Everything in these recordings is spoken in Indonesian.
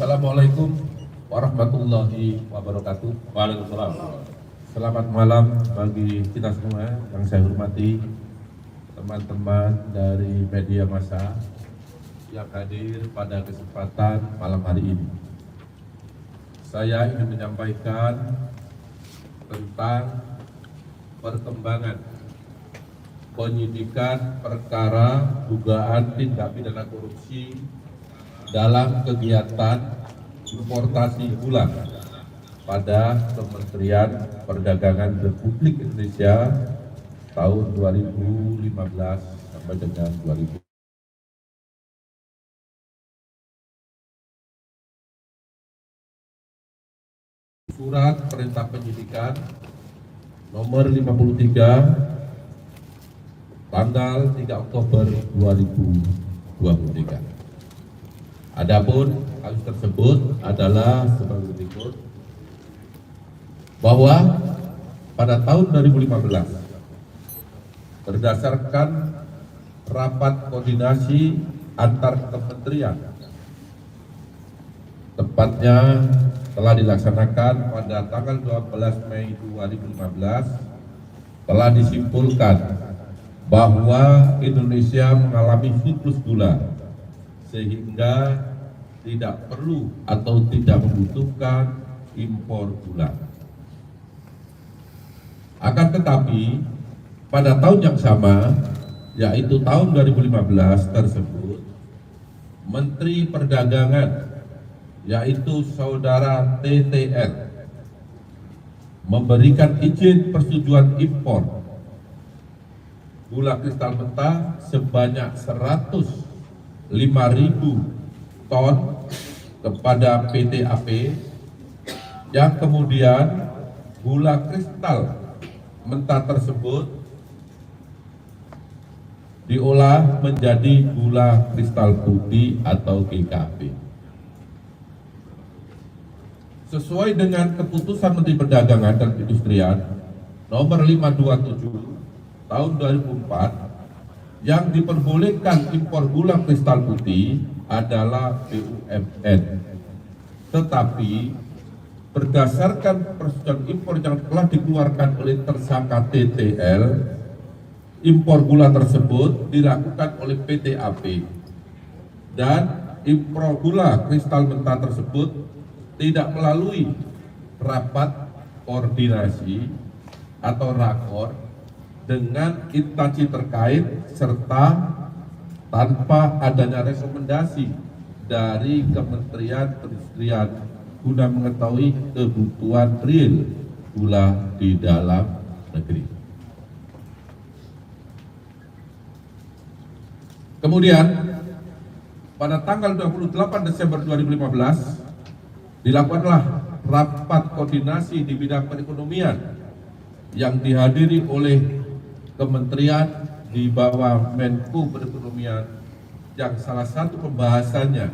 Assalamualaikum warahmatullahi wabarakatuh. Waalaikumsalam. Selamat malam bagi kita semua yang saya hormati, teman-teman dari media massa yang hadir pada kesempatan malam hari ini. Saya ingin menyampaikan tentang perkembangan penyidikan perkara dugaan tindak pidana korupsi dalam kegiatan importasi gula pada Kementerian Perdagangan Republik Indonesia tahun 2015 sampai dengan 2000. Surat Perintah Penyidikan nomor 53 tanggal 3 Oktober 2023. Adapun kasus tersebut adalah sebagai berikut, bahwa pada tahun 2015 berdasarkan rapat koordinasi antar kementerian, tepatnya telah dilaksanakan pada tanggal 12 Mei 2015, telah disimpulkan bahwa Indonesia mengalami surplus gula sehingga tidak perlu atau tidak membutuhkan impor gula. Akan tetapi pada tahun yang sama, yaitu tahun 2015 tersebut, Menteri Perdagangan yaitu Saudara TTR memberikan izin persetujuan impor gula kristal mentah sebanyak 105.000 ton kepada PT AP, yang kemudian gula kristal mentah tersebut diolah menjadi gula kristal putih atau GKP. Sesuai dengan keputusan Menteri Perdagangan dan Perindustrian nomor 527 tahun 2004, yang diperbolehkan impor gula kristal putih adalah BUMN. Tetapi berdasarkan persetujuan impor yang telah dikeluarkan oleh tersangka TTL, impor gula tersebut dilakukan oleh PT AP, dan impor gula kristal mentah tersebut tidak melalui rapat koordinasi atau rakor dengan instansi terkait serta tanpa adanya rekomendasi dari Kementerian Perindustrian guna mengetahui kebutuhan real gula di dalam negeri. Kemudian pada tanggal 28 Desember 2015 dilakukanlah rapat koordinasi di bidang perekonomian yang dihadiri oleh kementerian di bawah Menko Perekonomian, yang salah satu pembahasannya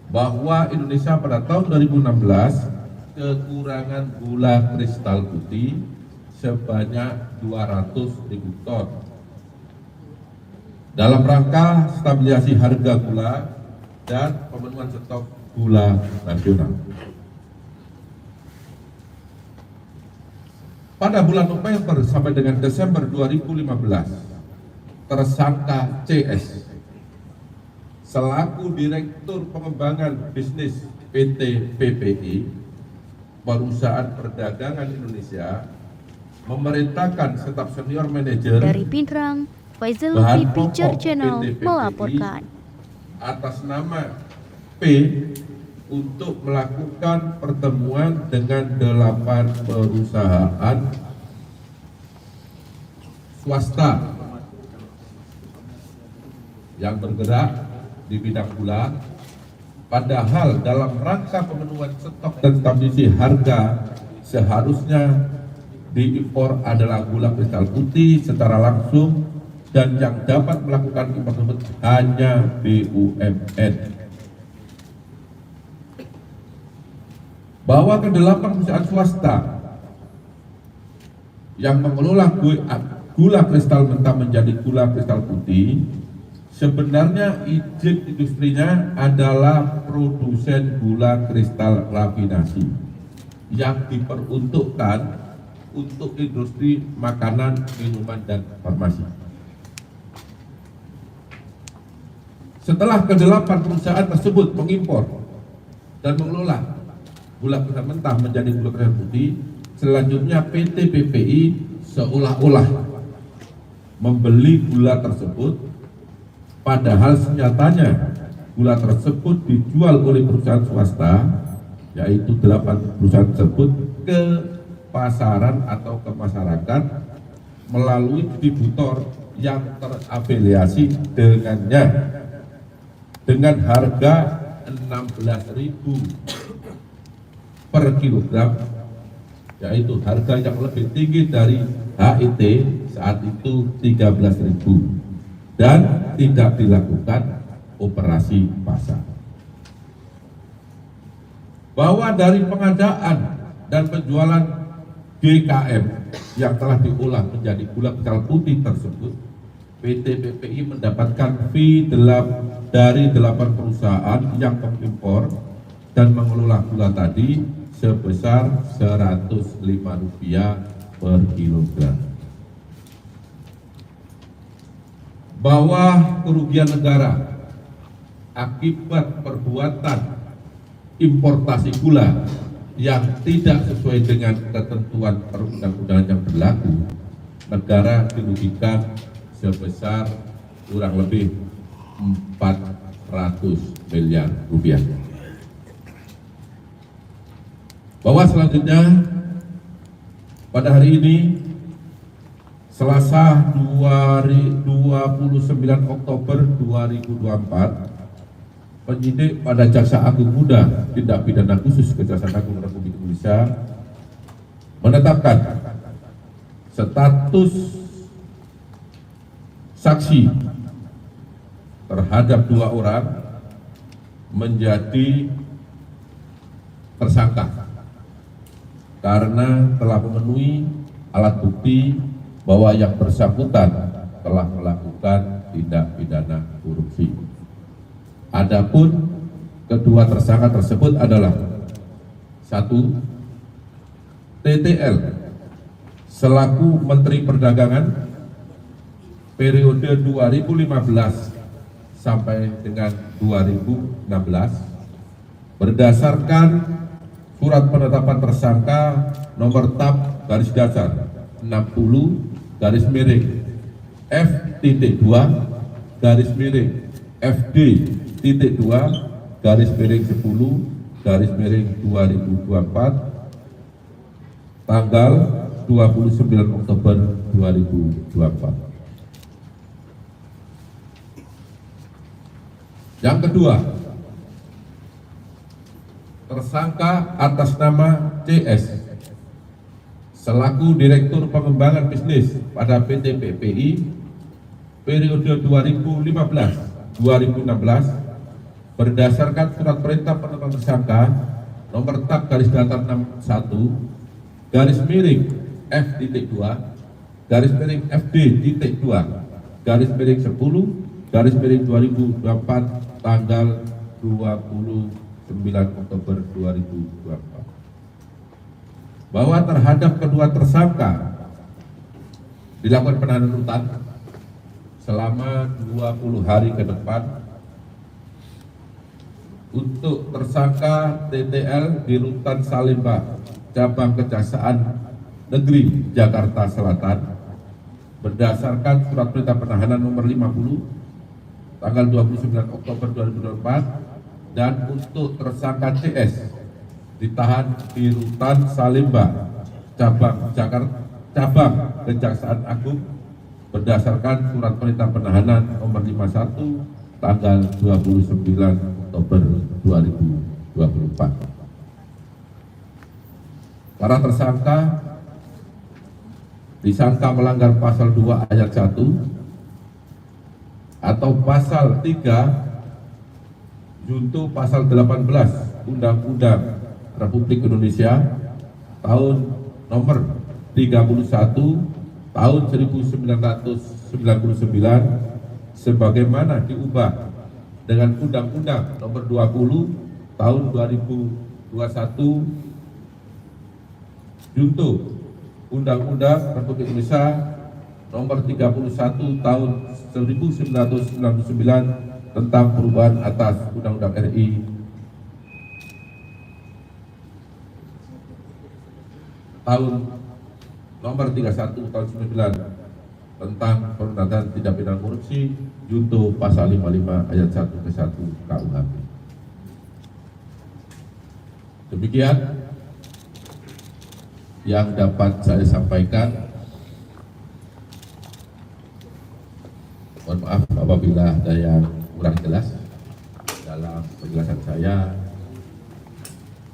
bahwa Indonesia pada tahun 2016 kekurangan gula kristal putih sebanyak 200.000 ton dalam rangka stabilisasi harga gula dan pemenuhan stok gula nasional. Pada bulan November sampai dengan Desember 2015, tersangka CS selaku Direktur Pengembangan Bisnis PT PPI, Perusahaan Perdagangan Indonesia, memerintahkan staf senior manajer dari Pindrang, Faisal Picture Channel melaporkan atas nama P untuk melakukan pertemuan dengan 8 perusahaan swasta yang bergerak di bidang gula, padahal dalam rangka pemenuhan stok dan stabilisasi harga seharusnya diimpor adalah gula kristal putih secara langsung, dan yang dapat melakukan impor tersebut hanya BUMN. Bahwa ke-8 perusahaan swasta yang mengelola gula kristal mentah menjadi gula kristal putih sebenarnya izin industrinya adalah produsen gula kristal rafinasi yang diperuntukkan untuk industri makanan, minuman, dan farmasi. Setelah ke-8 perusahaan tersebut mengimpor dan mengelola gula kristal mentah menjadi gula kristal putih, selanjutnya PT PPI seolah-olah membeli gula tersebut, padahal senyatanya gula tersebut dijual oleh perusahaan swasta, yaitu 8 perusahaan tersebut, ke pasaran atau ke masyarakat melalui distributor yang terafiliasi dengannya dengan harga 16.000 per kilogram, yaitu harga yang lebih tinggi dari HIT saat itu 13.000, dan tidak dilakukan operasi pasar. Bahwa dari pengadaan dan penjualan GKM yang telah diolah menjadi gula kristal putih tersebut, PT PPI mendapatkan fee dari 8 perusahaan yang mengimpor dan mengelola gula tadi sebesar Rp105 per kilogram. Bahwa kerugian negara akibat perbuatan importasi gula yang tidak sesuai dengan ketentuan perundang-undangan yang berlaku, negara dirugikan sebesar kurang lebih 400 miliar rupiah. Bahwa selanjutnya pada hari ini Selasa 29 Oktober 2024, penyidik pada Jaksa Agung Muda Tindak Pidana Khusus Kejaksaan Agung Republik Indonesia menetapkan status saksi terhadap 2 orang menjadi tersangka karena telah memenuhi alat bukti bahwa yang bersangkutan telah melakukan tindak pidana korupsi. Adapun kedua tersangka tersebut adalah 1. TTL selaku Menteri Perdagangan periode 2015 sampai dengan 2016 berdasarkan surat penetapan tersangka nomor TAP garis datar 60 garis miring F.2 garis miring FD.2 garis miring 10 garis miring 2024 tanggal 29 Oktober 2024. Yang kedua, tersangka atas nama CS selaku Direktur Pengembangan Bisnis pada PT PPI periode 2015-2016 berdasarkan surat perintah penetapan tersangka nomor TAP garis datar 61 garis miring F.2 garis miring FD.2 garis miring 10 garis miring 2024 tanggal 29 Oktober 2024, bahwa terhadap kedua tersangka dilakukan penahanan rutan selama 20 hari ke depan. Untuk tersangka TTL di Rutan Salemba, Cabang Kejaksaan Negeri Jakarta Selatan, berdasarkan surat perintah penahanan nomor 50 tanggal 29 Oktober 2024, dan untuk tersangka CS ditahan di Rutan Salemba, Cabang Kejaksaan Agung berdasarkan surat perintah penahanan nomor 51 tanggal 29 Oktober 2024. Para tersangka disangka melanggar pasal 2 ayat 1 atau pasal 3 junto pasal 18 Undang-Undang Republik Indonesia tahun nomor 31 tahun 1999 sebagaimana diubah dengan Undang-Undang Nomor 20 Tahun 2021 junto Undang-Undang Republik Indonesia Nomor 31 Tahun 1999 tentang perubahan atas Undang-Undang RI tahun Nomor 31 Tahun 99 tentang pemberantasan tindak pidana korupsi junto pasal 55 ayat 1 ke 1 KUHP. Demikian yang dapat saya sampaikan. Mohon maaf apabila ada yang kurang jelas dalam penjelasan saya.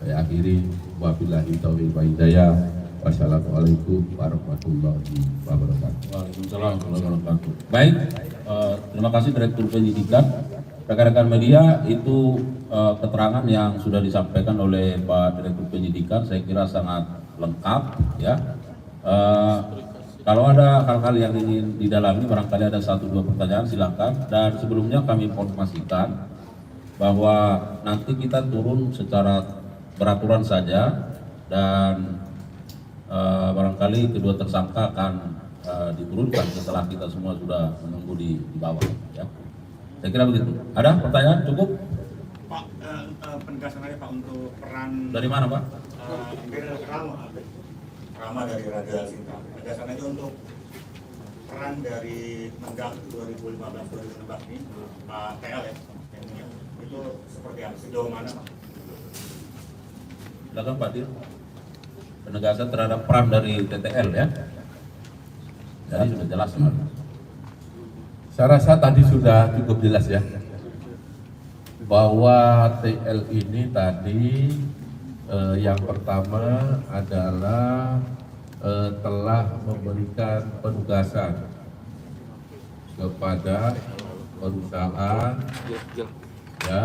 Saya akhiri, wabillahi taufiq wal hidayah. Wassalamualaikum warahmatullahi wabarakatuh. Waalaikumsalam warahmatullahi wabarakatuh. Baik, terima kasih Direktur Penyidikan. Rekan-rekan media, itu keterangan yang sudah disampaikan oleh Pak Direktur Penyidikan, saya kira sangat lengkap ya. Kalau ada hal-hal yang ingin didalami, barangkali ada 1-2 pertanyaan, silakan. Dan sebelumnya kami informasikan bahwa nanti kita turun secara beraturan saja, dan barangkali kedua tersangka akan diturunkan setelah kita semua sudah menunggu di bawah ya. Saya kira begitu. Ada pertanyaan? Cukup? Pak, penegasan aja Pak untuk peran Dari mana Pak? Rama dari Raja Sinta. Penegasan aja untuk peran dari Mendak 2015-2016 ini Pak TL ya, itu seperti apa? Sejauh mana Pak? Silakan Pak Dir. Penegasan terhadap peran dari TTL ya. Jadi sudah jelas Pak. Saya rasa tadi sudah cukup jelas ya, bahwa TL ini tadi yang pertama adalah telah memberikan penugasan kepada perusahaan ya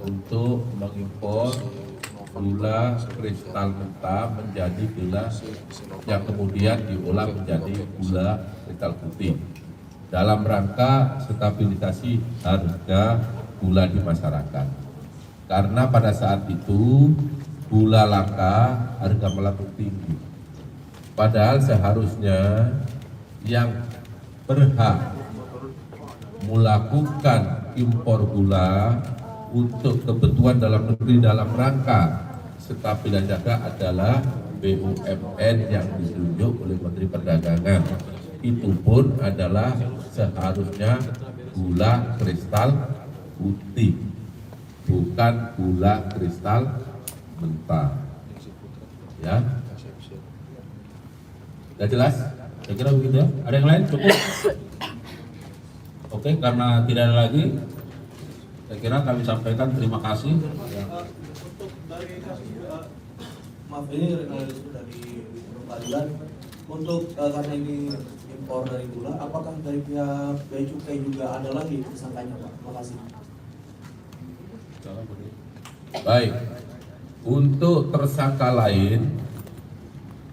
untuk mengimpor gula kristal mentah menjadi gula yang kemudian diolah menjadi gula kristal putih dalam rangka stabilisasi harga gula di masyarakat. Karena pada saat itu gula langka, harga melambung tinggi. Padahal seharusnya yang berhak melakukan impor gula untuk kebutuhan dalam negeri dalam rangka stabil harga adalah BUMN yang ditunjuk oleh Menteri Perdagangan. Itu pun adalah seharusnya gula kristal putih, bukan gula kristal mentah. Ya, sudah jelas? Saya kira begitu ya. Ada yang lain? Cukup? Oke, karena tidak ada lagi, saya kira kami sampaikan terima kasih. Untuk dari kasus maaf ini dari peradilan untuk karena ini impor dari gula, apakah dari pihak Bea Cukai juga ada lagi tersangkanya Pak? Terima kasih. Baik, untuk tersangka lain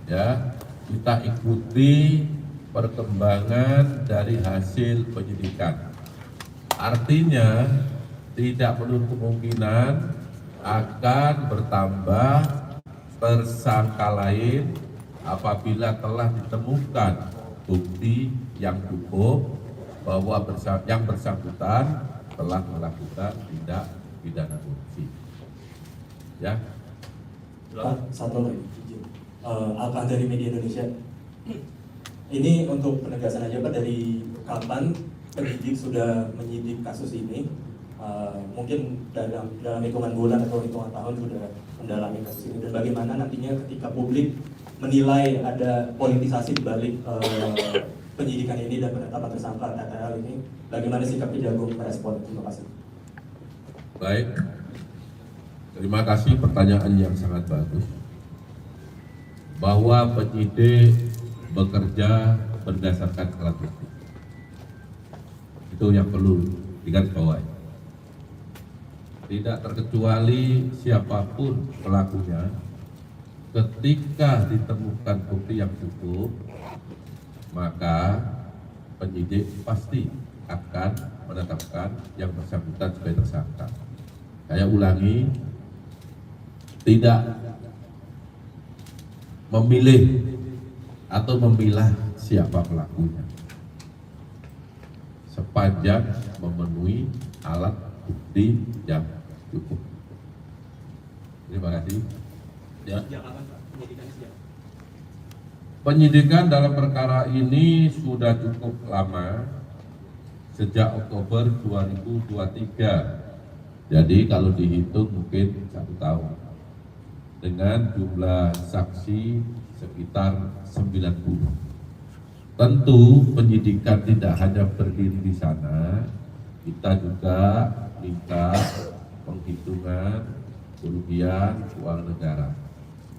ya kita ikuti perkembangan dari hasil penyidikan. Artinya tidak menutup kemungkinan akan bertambah tersangka lain apabila telah ditemukan bukti yang cukup bahwa yang bersangkutan telah melakukan tindak pidana korupsi. Ya. Pak, satu lagi izin. Alkah dari Media Indonesia. Ini untuk penegasan aja Pak, dari kapan penyidik sudah menyidik kasus ini? Mungkin dalam hitungan bulan atau hitungan tahun sudah mendalami kasus ini, dan bagaimana nantinya ketika publik menilai ada politisasi di balik penyidikan ini dan penetapan tersangka TTL ini, bagaimana sikap Kejagung merespon? Terima kasih. Baik, terima kasih pertanyaan yang sangat bagus. Bahwa penyidik bekerja berdasarkan alat bukti, itu yang perlu digarisbawahi. Tidak terkecuali siapapun pelakunya, ketika ditemukan bukti yang cukup, maka penyidik pasti akan menetapkan yang bersangkutan sebagai tersangka. Saya ulangi, tidak memilih atau memilah siapa pelakunya, sepanjang memenuhi alat bukti yang cukup. Terima kasih. Ya. Penyidikan dalam perkara ini sudah cukup lama, sejak Oktober 2023. Jadi kalau dihitung mungkin 1 tahun. Dengan jumlah saksi sekitar 90. Tentu penyidikan tidak hanya berdiri di sana, kita juga minta penghitungan kerugian keuangan negara,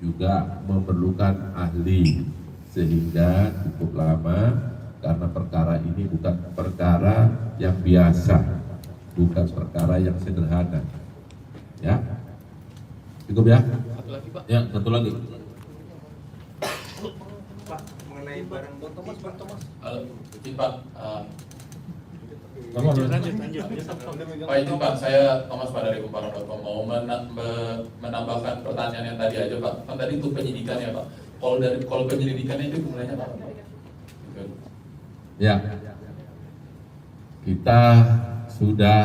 juga memerlukan ahli, sehingga cukup lama karena perkara ini bukan perkara yang biasa, bukan perkara yang sederhana. Ya, cukup ya. Ya, satu lagi. Pak, mengenai barang bukti, Pak. Halo, izin Pak. Lanjut. Pak, izin Pak, saya Thomas Pak dari Kumparan.com mau menambahkan pertanyaan yang tadi aja Pak. Kan tadi itu penyidikan ya Pak. Kalau penyelidikannya itu mulainya Pak. Ya, kita sudah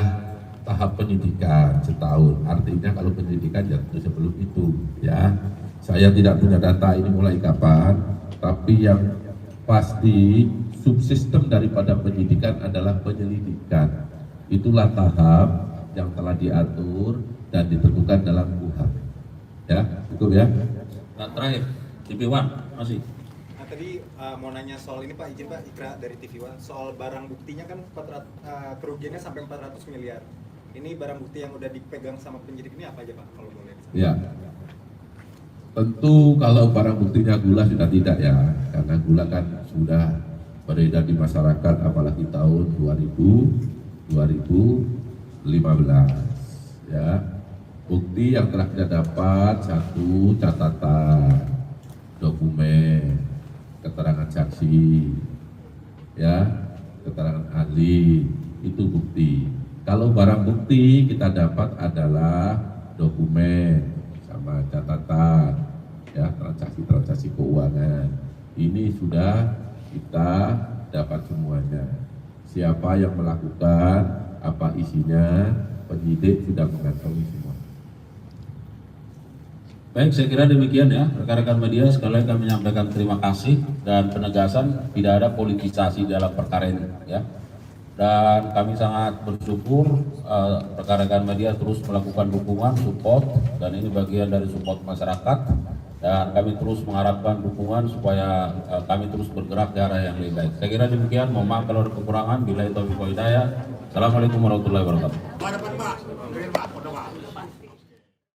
tahap penyidikan setahun. Artinya kalau penyidikan ya sebelum itu, ya. Saya tidak punya data ini mulai kapan, tapi yang pasti subsistem daripada penyidikan adalah penyelidikan. Itulah tahap yang telah diatur dan ditentukan dalam KUHP. Ya, cukup ya. Nah, terakhir, TV One masih. Nah, tadi mau nanya soal ini Pak, izin Pak, Ikra dari TV One. Soal barang buktinya kan kerugiannya sampai 400 miliar. Ini barang bukti yang udah dipegang sama penyidik ini apa aja Pak, kalau boleh? Ya, tentu kalau barang buktinya gula sudah tidak ya, karena gula kan sudah beredar di masyarakat, apalagi tahun 2015 ya. Bukti yang telah kita dapat, 1 catatan, dokumen, keterangan saksi, ya, keterangan ahli, itu bukti. Kalau barang bukti kita dapat adalah dokumen sama catatan, ya, transaksi keuangan. Ini sudah kita dapat semuanya. Siapa yang melakukan, apa isinya, penyidik sudah mengantongi semua. Baik, saya kira demikian ya, rekan-rekan media. Sekali lagi kami menyampaikan terima kasih dan penegasan tidak ada politisasi dalam perkara ini ya. Dan kami sangat bersyukur rekan-rekan media terus melakukan dukungan, support, dan ini bagian dari support masyarakat. Dan kami terus mengharapkan dukungan supaya kami terus bergerak ke arah yang lebih baik. Saya kira demikian. Mohon maaf kalau ada kekurangan. Billahi taufiq wal hidayah. Assalamualaikum warahmatullahi wabarakatuh. Pak, depan Pak. Pak.